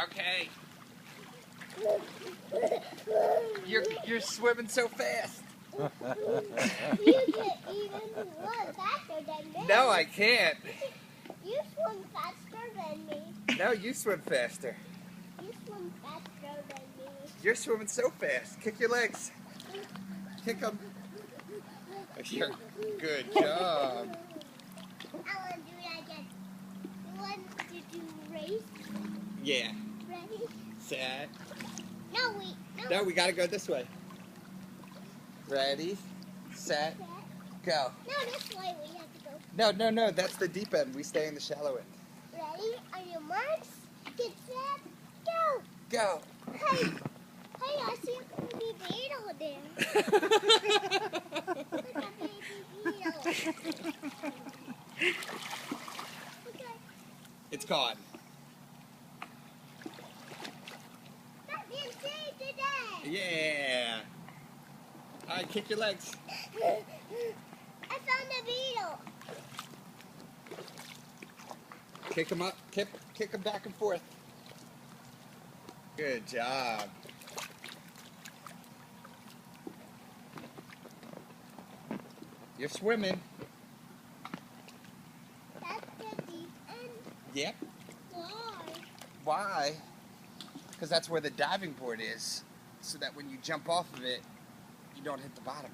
Okay. You're swimming so fast. You can even run faster than me. No, I can't. You swim faster than me. No, you swim faster. You swim faster than me. You're swimming so fast. Kick your legs. Kick them. Good job. I want to do that again. You want to do race? Yeah. Ready? Set. No, No, we gotta go this way. Ready, set, go. No, this way we have to go. No, that's the deep end. We stay in the shallow end. Ready? On your marks, get set, go. Go. Hey, I see a baby beetle there. Look at baby beetle. Okay. It's gone. That didn't say today. Yeah. All right, kick your legs. I found the beetle. Kick them up. Kick them back and forth. Good job. You're swimming. That's the deep end. Yep. Why? Why? Because that's where the diving board is. So that when you jump off of it, you don't hit the bottom.